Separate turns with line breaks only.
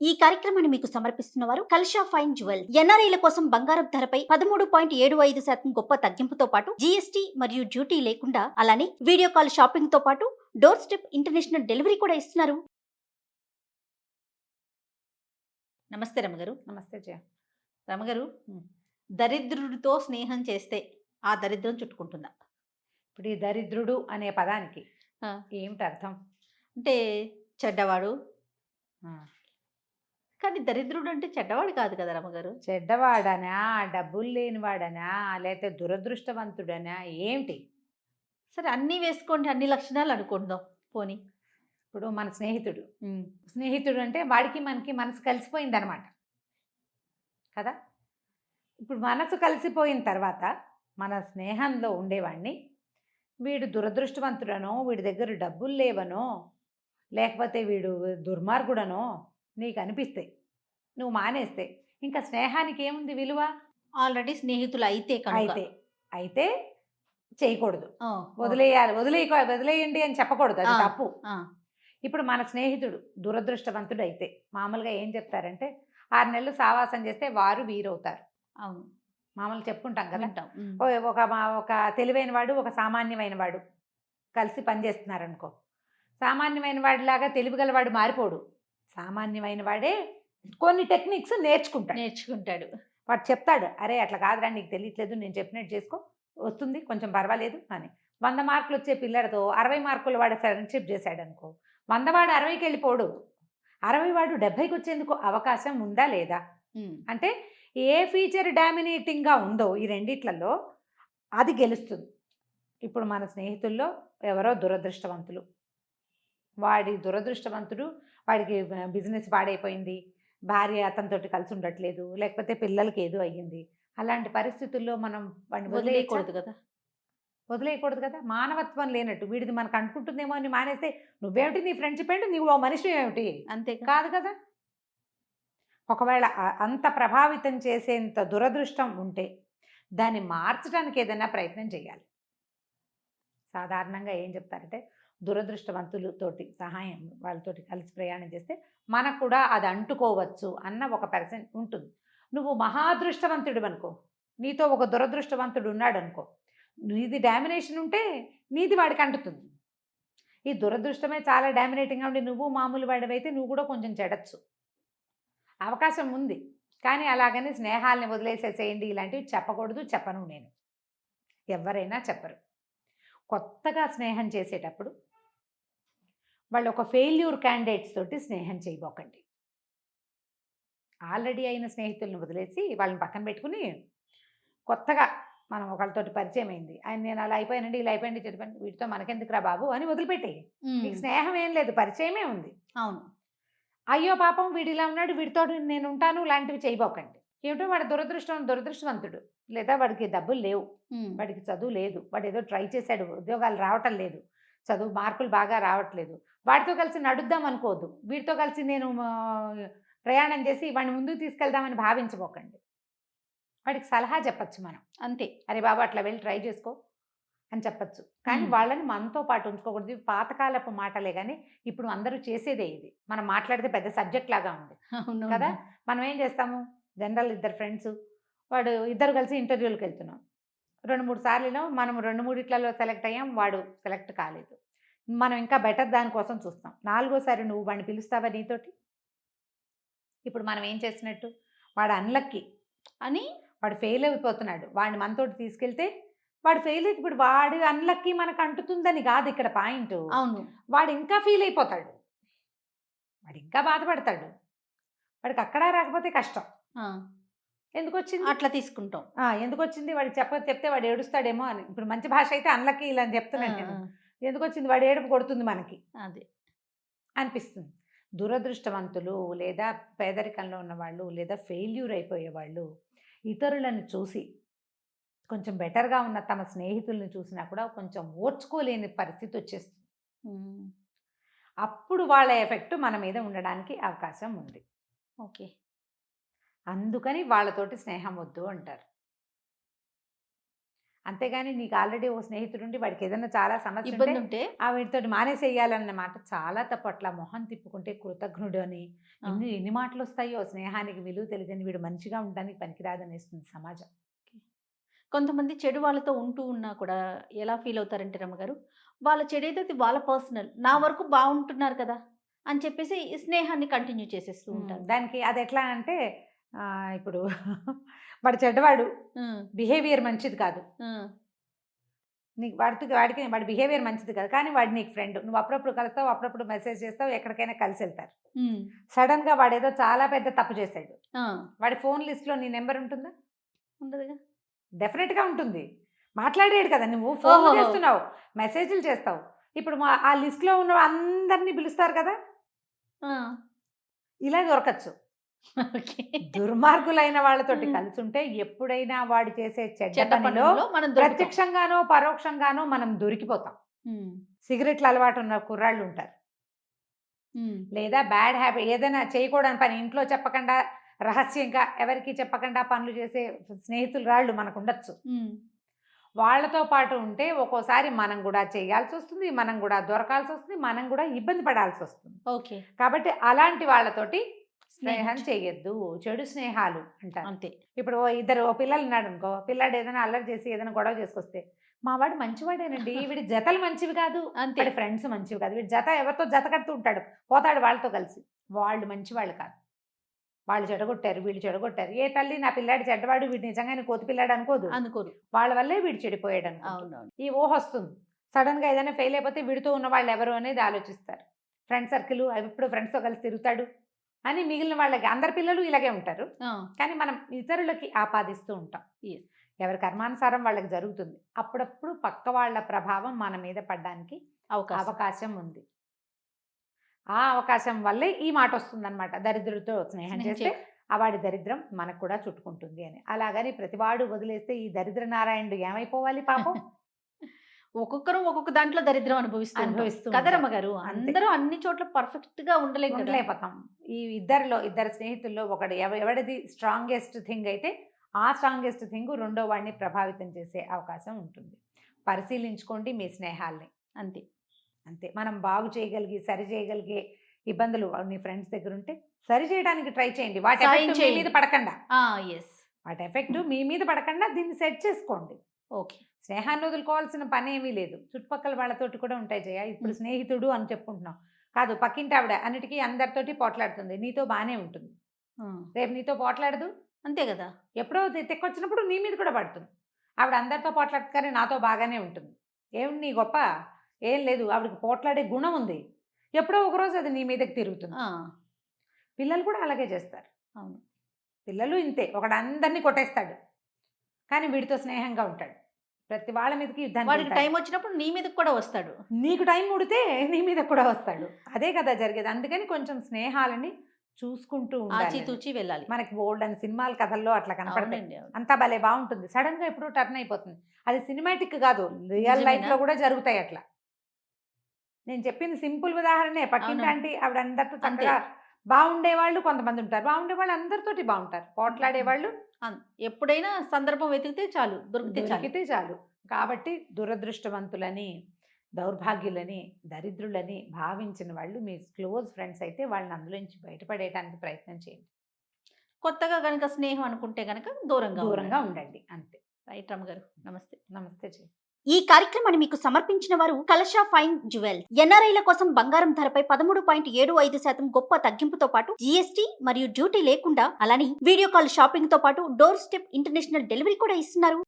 ఈ కార్యక్రమాన్ని మీకు సమర్పిస్తున్నవారు కల్షా ఫైన్ జ్యువెల్. ఎన్ఆర్ఐల కోసం బంగారం ధరపై 13.75% గొప్ప తగ్గింపుతో పాటు జీఎస్టీ మరియు డ్యూటీ లేకుండా, అలానే వీడియో కాల్ షాపింగ్ తో పాటు డోర్ స్టెప్ ఇంటర్నేషనల్ డెలివరీ కూడా ఇస్తున్నారు. నమస్తే రమగారు.
నమస్తే జయ.
రమగారు, దరిద్రుడితో స్నేహం చేస్తే ఆ దరిద్రం చుట్టుకుంటుందా?
ఇప్పుడు ఈ దరిద్రుడు అనే పదానికి ఏమిటి అర్థం?
అంటే చెడ్డవాడు. కానీ దరిద్రుడు అంటే చెడ్డవాడు కాదు కదా రమగారు.
చెడ్డవాడనా, డబ్బులు లేనివాడనా, లేకపోతే దురదృష్టవంతుడనా, ఏమిటి?
సరే, అన్నీ వేసుకోండి, అన్ని లక్షణాలు అనుకుందాం పోనీ.
ఇప్పుడు మన స్నేహితుడు అంటే వాడికి మనకి మనసు కలిసిపోయింది అనమాట కదా. ఇప్పుడు మనసు కలిసిపోయిన తర్వాత మన స్నేహంలో ఉండేవాడిని వీడు దురదృష్టవంతుడనో, వీడి దగ్గర డబ్బులు లేవనో, లేకపోతే వీడు దుర్మార్గుడనో నీకు అనిపిస్తే, నువ్వు మానేస్తే ఇంకా స్నేహానికి ఏముంది విలువ?
ఆల్రెడీ స్నేహితులు
అయితే చేయకూడదు, వదిలేయండి అని చెప్పకూడదు, అది తప్పు. ఇప్పుడు మన స్నేహితుడు దురదృష్టవంతుడు అయితే మామూలుగా ఏం చెప్తారంటే 6 నెలలు సావాసం చేస్తే వారు వీరవుతారు.
అవును,
మామూలు చెప్పుకుంటాం కదా. ఒక తెలివైన వాడు, ఒక సామాన్యమైన వాడు కలిసి పనిచేస్తున్నారనుకో, సామాన్యమైన వాడిలాగా తెలివిగల వాడు మారిపోడు. సామాన్యమైన వాడే కొన్ని టెక్నిక్స్ నేర్చుకుంటాడు. వాడు చెప్తాడు, అరే అట్లా కాదురా, నీకు తెలియట్లేదు, నేను చెప్పినట్టు చేసుకో, వస్తుంది కొంచెం పర్వాలేదు అని. 100 మార్కులు వచ్చే పిల్లలతో 60 మార్కులు వాడు ఫ్రెండ్షిప్ చేశాడు అనుకో, 100 వాడు 60కి వెళ్ళిపోడు, 60 వాడు 70కి వచ్చేందుకు అవకాశం ఉందా లేదా? అంటే ఏ ఫీచర్ డామినేటింగ్గా ఉందో ఈ రెండిట్లలో అది గెలుస్తుంది. ఇప్పుడు మన స్నేహితుల్లో ఎవరో దురదృష్టవంతుడు, వాడికి బిజినెస్ పాడైపోయింది, భార్య అతనితోటి కలిసి ఉండట్లేదు, లేకపోతే పిల్లలకి ఏదో అయ్యింది. అలాంటి పరిస్థితుల్లో మనం వాడిని వదిలేయకూడదు కదా. మానవత్వం లేనట్టు వీడిది మనకు అనుకుంటుందేమో అని మానేస్తే నువ్వేమిటి, నీ ఫ్రెండ్షిప్ ఏంటి, నీవు మనిషి ఏమిటి? అంతే కాదు కదా. ఒకవేళ అంత ప్రభావితం చేసేంత దురదృష్టం ఉంటే దాన్ని మార్చడానికి ఏదైనా ప్రయత్నం చేయాలి. సాధారణంగా ఏం చెప్తారంటే, దురదృష్టవంతులతోటి సహాయం, వాళ్ళతోటి కలిసి ప్రయాణం చేస్తే మనకు కూడా అది అంటుకోవచ్చు అన్న ఒక పర్సెంట్ ఉంటుంది. నువ్వు మహాదృష్టవంతుడు అనుకో, నీతో ఒక దురదృష్టవంతుడు ఉన్నాడు అనుకో, నీది డామినేషన్ ఉంటే నీది వాడికి అంటుతుంది. ఈ దురదృష్టమే చాలా డామినేటింగ్గా ఉండి నువ్వు మామూలు వాడివైతే నువ్వు కూడా కొంచెం చెడచ్చు, అవకాశం ఉంది. కానీ అలాగని స్నేహాలని వదిలేసేసేయండి ఇలాంటివి చెప్పకూడదు, చెప్పను నేను. ఎవరైనా చెప్పరు. కొత్తగా స్నేహం చేసేటప్పుడు వాళ్ళు ఒక ఫెయిల్యూర్ క్యాండిడేట్స్ తోటి స్నేహం చేయబోకండి. ఆల్రెడీ అయిన స్నేహితులను వదిలేసి వాళ్ళని పక్కన పెట్టుకుని, కొత్తగా మనం ఒకళ్ళతోటి పరిచయం అయింది, ఆయన నేను అలా అయిపోయానండి, ఇలా అయిపోయింది, చెప్పండి, వీటితో మనకెందుకురా బాబు అని వదిలిపెట్టి, మీకు స్నేహం ఏం లేదు, పరిచయమే ఉంది.
అవును,
అయ్యో పాపం వీడు ఇలా ఉన్నాడు, వీడితో నేను ఉంటాను లాంటివి చేయబోకండి. ఏమిటో వాడు దురదృష్టవంతుడు, లేదా వాడికి డబ్బులు లేవు, వాడికి చదువు లేదు, వాడు ఏదో ట్రై చేశాడు, ఉద్యోగాలు రావటం లేదు, చదువు మార్కులు బాగా రావట్లేదు, వాడితో కలిసి నడుద్దాం అనుకోవద్దు. వీడితో కలిసి నేను ప్రయాణం చేసి వాడిని ముందుకు తీసుకెళ్దామని భావించబోకండి. వాడికి సలహా చెప్పచ్చు మనం, అంతే. అరే బాబు అట్లా వెళ్ళి ట్రై చేసుకో అని చెప్పచ్చు. కానీ వాళ్ళని మనతో పాటు ఉంచుకోకూడదు. పాతకాలపు మాటలే కానీ ఇప్పుడు అందరూ చేసేదే ఇది. మనం మాట్లాడితే పెద్ద సబ్జెక్ట్ లాగా ఉంది కదా. మనం ఏం చేస్తాము, జనరల్ ఇద్దరు ఫ్రెండ్స్, వాడు ఇద్దరు కలిసి ఇంటర్వ్యూలకు వెళ్తున్నాం, 2-3 సార్లు మనం 2-3 సెలెక్ట్ అయ్యాం, వాడు సెలెక్ట్ కాలేదు. మనం ఇంకా బెటర్ దానికోసం చూస్తాం. 4వసారి నువ్వు వాడిని పిలుస్తావా నీతోటి? ఇప్పుడు మనం ఏం చేసినట్టు, వాడు అన్లక్కీ అని, వాడు ఫెయిల్ అయిపోతున్నాడు, వాడిని మనతోటి తీసుకెళ్తే వాడు ఫెయిల్ అయితే ఇప్పుడు వాడు అన్లక్కీ మనకు అంటుతుందని కాదు ఇక్కడ పాయింట్.
అవును,
వాడు ఇంకా ఫీల్ అయిపోతాడు, వాడు ఇంకా బాధపడతాడు, వాడికి అక్కడ రాకపోతే కష్టం. ఎందుకు వచ్చింది
అట్లా తీసుకుంటాం,
ఎందుకు వచ్చింది వాడికి చెప్తే వాడు ఏడుస్తాడేమో అని. ఇప్పుడు మంచి భాష అయితే అన్లక్కీ ఇలా అని చెప్తున్నాను నేను. ఎందుకు వచ్చింది, వాడు ఏడుపు కొడుతుంది మనకి, అది అనిపిస్తుంది. దురదృష్టవంతులు లేదా పేదరికంలో ఉన్నవాళ్ళు లేదా ఫెయిల్యూర్ అయిపోయేవాళ్ళు ఇతరులను చూసి, కొంచెం బెటర్గా ఉన్న తమ స్నేహితుల్ని చూసినా కూడా కొంచెం ఓర్చుకోలేని పరిస్థితి వచ్చేస్తుంది. అప్పుడు వాళ్ళ ఎఫెక్ట్ మన మీద ఉండడానికి అవకాశం ఉంది.
ఓకే,
అందుకని వాళ్ళతోటి స్నేహం వద్దు అంటారు. అంతేగాని నీకు ఆల్రెడీ ఓ స్నేహితుడు ఉండి వాడికి ఏదైనా చాలా సమస్య
ఇబ్బంది ఉంటే
వీటితోటి మానేసేయాలన్నమాట చాలా తప్పు. అట్లా మొహం తిప్పుకుంటే కృతజ్ఞుడు అని ఎన్ని మాటలు వస్తాయో. స్నేహానికి విలువ తెలియదని వీడు మంచిగా ఉండడానికి పనికిరాదనేస్తుంది సమాజం.
కొంతమంది చెడు వాళ్ళతో ఉంటూ ఉన్నా కూడా ఎలా ఫీల్ అవుతారంటే రమ్మగారు, వాళ్ళ చెడు ఏదైతే వాళ్ళ పర్సనల్, నా వరకు బాగుంటున్నారు కదా అని చెప్పేసి ఈ స్నేహాన్ని కంటిన్యూ చేసేస్తూ ఉంటారు.
దానికి అది ఎట్లా అంటే ఇప్పుడు వాడు చెడ్డవాడు, బిహేవియర్ మంచిది కాదు, నీకు వాడికి వాడి బిహేవియర్ మంచిది కాదు, కానీ వాడు నీకు ఫ్రెండ్, నువ్వు అప్పుడప్పుడు కలుస్తావు, అప్పుడప్పుడు మెసేజ్ చేస్తావు, ఎక్కడికైనా కలిసి వెళ్తారు. సడన్ గా వాడు ఏదో చాలా పెద్ద తప్పు చేశాడు, వాడి ఫోన్ లిస్ట్ లో నీ నెంబర్ ఉంటుందా?
ఉండదుగా.
డెఫినెట్ గా ఉంటుంది. మాట్లాడాడు కదా, నువ్వు ఫోన్ చేస్తున్నావు, మెసేజ్లు చేస్తావు, ఇప్పుడు ఆ లిస్ట్ లో ఉన్న అందరినీ పిలుస్తారు కదా, ఇలా దొరకచ్చు. దుర్మార్గులైన వాళ్ళతోటి కలిసి ఉంటే ఎప్పుడైనా వాడు చేసే చెడ్డ పనిలో ప్రత్యక్షంగానో పరోక్షంగానో మనం దొరికిపోతాం. సిగరెట్లు అలవాటు ఉన్న కుర్రాళ్ళు ఉంటారు, లేదా బ్యాడ్ హ్యాబిట్ ఏదైనా చేయకూడని పని ఇంట్లో చెప్పకుండా రహస్యంగా ఎవరికి చెప్పకుండా పనులు చేసే స్నేహితులు రాళ్ళు మనకు ఉండొచ్చు. వాళ్ళతో పాటు ఉంటే ఒక్కోసారి మనం కూడా చేయాల్సి వస్తుంది, మనం కూడా దొరకాల్సి వస్తుంది, మనం కూడా ఇబ్బంది పడాల్సి వస్తుంది.
ఓకే, కాబట్టి
అలాంటి వాళ్ళతోటి స్నేహం చేయొద్దు, చెడు స్నేహాలు అంటారు. అంతే. ఇప్పుడు ఇద్దరు పిల్లలు ఉన్నాడు అనుకో, పిల్లాడు ఏదైనా అల్లరి చేసి ఏదైనా గొడవ చేసుకొస్తే, మా వాడు మంచివాడేనండి, వీడి జతలు మంచివి కాదు, అంతే, ఫ్రెండ్స్ మంచివి కాదు, వీడి జత ఎవరితో జత కడుతూ ఉంటాడు, పోతాడు వాళ్ళతో కలిసి, వాళ్ళు మంచివాళ్ళు కాదు, వాళ్ళు చెడగొట్టారు, వీళ్ళు చెడగొట్టారు. ఏ తల్లి నా పిల్లాడు చెడ్డవాడు, వీడు నిజంగానే కోతి పిల్లాడు అనుకోదు, వాళ్ళ వల్లే వీడు చెడిపోయాడు అనుకో. ఈ ఊహ వస్తుంది. సడన్ గా ఏదైనా ఫెయిల్ అయిపోతే వీడితో ఉన్న వాళ్ళు ఎవరు అనేది ఆలోచిస్తారు. ఫ్రెండ్ సర్కిల్ ఎప్పుడు ఫ్రెండ్స్తో కలిసి తిరుగుతాడు అని మిగిలిన వాళ్ళకి, అందరి పిల్లలు ఇలాగే ఉంటారు, కానీ మనం ఇతరులకి ఆపాదిస్తూ ఉంటాం. ఎవరి కర్మానుసారం వాళ్ళకి జరుగుతుంది. అప్పుడప్పుడు పక్క వాళ్ళ ప్రభావం మన మీద పడడానికి అవకాశం ఉంది. ఆ అవకాశం వల్లే ఈ మాట వస్తుందన్నమాట, దరిద్రులతో స్నేహం చేస్తే వాడి దరిద్రం మనకు కూడా చుట్టుకుంటుంది అని. అలాగని ప్రతివాడు వదిలేస్తే ఈ దరిద్ర నారాయణుడు ఏమైపోవాలి పాపం.
ఒక్కొక్కరు ఒక్కొక్క దాంట్లో దరిద్రం అనుభవిస్తూ కదరమ్మ గారు. అందరూ అన్ని చోట్ల పర్ఫెక్ట్ గా ఉండలేకపోతాం.
ఈ ఇద్దరు స్నేహితుల్లో ఒకడు ఎవరిది స్ట్రాంగెస్ట్ థింగ్ అయితే ఆ స్ట్రాంగెస్ట్ థింగ్ రెండో వాడిని ప్రభావితం చేసే అవకాశం ఉంటుంది. పరిశీలించుకోండి మీ స్నేహాల్ని. అంతే అంతే. మనం బాగు చేయగలిగి సరి చేయగలిగే ఇబ్బందులు మీ ఫ్రెండ్స్ దగ్గర ఉంటే సరి చేయడానికి ట్రై చేయండి. వాటి ఎఫెక్ట్ మీ మీద పడకుండా, వాటి ఎఫెక్ట్ మీ మీద పడకుండా దీన్ని సెట్ చేసుకోండి.
ఓకే,
స్నేహాన్ని వదులుకోవాల్సిన పని ఏమీ లేదు. చుట్టుపక్కల వాళ్ళతోటి కూడా ఉంటాయి జయ. ఇప్పుడు స్నేహితుడు అని చెప్పుకుంటున్నాం కాదు, పక్కింటి ఆవిడ అన్నిటికీ అందరితోటి పోట్లాడుతుంది, నీతో బాగానే ఉంటుంది, రేపు నీతో పోట్లాడదు, అంతే కదా. ఎప్పుడో తెక్కొచ్చినప్పుడు నీ మీద కూడా పడుతుంది. ఆవిడ అందరితో పోట్లాడుతారే, నాతో బాగానే ఉంటుంది, ఏమిటి నీ గొప్ప, ఏం లేదు, ఆవిడకి పోట్లాడే గుణం ఉంది, ఎప్పుడో ఒకరోజు అది నీ మీదకి తిరుగుతుంది. పిల్లలు కూడా అలాగే చేస్తారు. అవును, పిల్లలు ఇంతే, ఒకడు అందరినీ కొట్టేస్తాడు కానీ వీడితో స్నేహంగా ఉంటాడు, ప్రతి వాళ్ళ మీదకి
వాడికి టైం వచ్చినప్పుడు నీ మీదకి కూడా వస్తాడు,
నీకు టైం ఉడితే నీ మీద కూడా వస్తాడు, అదే కదా జరిగేది. అందుకని కొంచెం స్నేహాలని చూసుకుంటూ
తూచి వెళ్ళాలి.
మనకి బోల్డ్ అని సినిమాల కథల్లో అట్లా కనపడతాయి, అంతా భలే బాగుంటుంది, సడన్ గా ఎప్పుడో టర్న్ అయిపోతుంది. అది సినిమాటిక్ కాదు, రియల్ లైఫ్ లో కూడా జరుగుతాయి అట్లా. నేను చెప్పింది సింపుల్ ఉదాహరణే. పక్కింటి ఆంటీ ఆవిడ అందరితో చక్కగా బాగుండేవాళ్ళు కొంతమంది ఉంటారు, బాగుండేవాళ్ళు అందరితోటి బాగుంటారు, పోట్లాడేవాళ్ళు
ఎప్పుడైనా సందర్భం వెతికితే చాలు, దొరికితే
చాలు. కాబట్టి దురదృష్టవంతులని, దౌర్భాగ్యులని, దరిద్రులని భావించిన వాళ్ళు మీ క్లోజ్ ఫ్రెండ్స్ అయితే వాళ్ళని అందులోంచి బయటపడేయడానికి ప్రయత్నం చేయండి.
కొత్తగా కనుక స్నేహం అనుకుంటే కనుక దూరంగా
ఉండండి. అంతే.
రైట్ రమ్మ గారు, నమస్తే.
నమస్తే జీ.
ఈ కార్యక్రమాన్ని మీకు సమర్పించిన వారు కలషా ఫైన్ జ్యువెల్. ఎన్ఆర్ఐల కోసం బంగారం ధరపై 13.75% గొప్ప తగ్గింపుతో పాటు జీఎస్టీ మరియు డ్యూటీ లేకుండా, అలానే వీడియో కాల్ షాపింగ్ తో పాటు డోర్ స్టెప్ ఇంటర్నేషనల్ డెలివరీ కూడా ఇస్తున్నారు.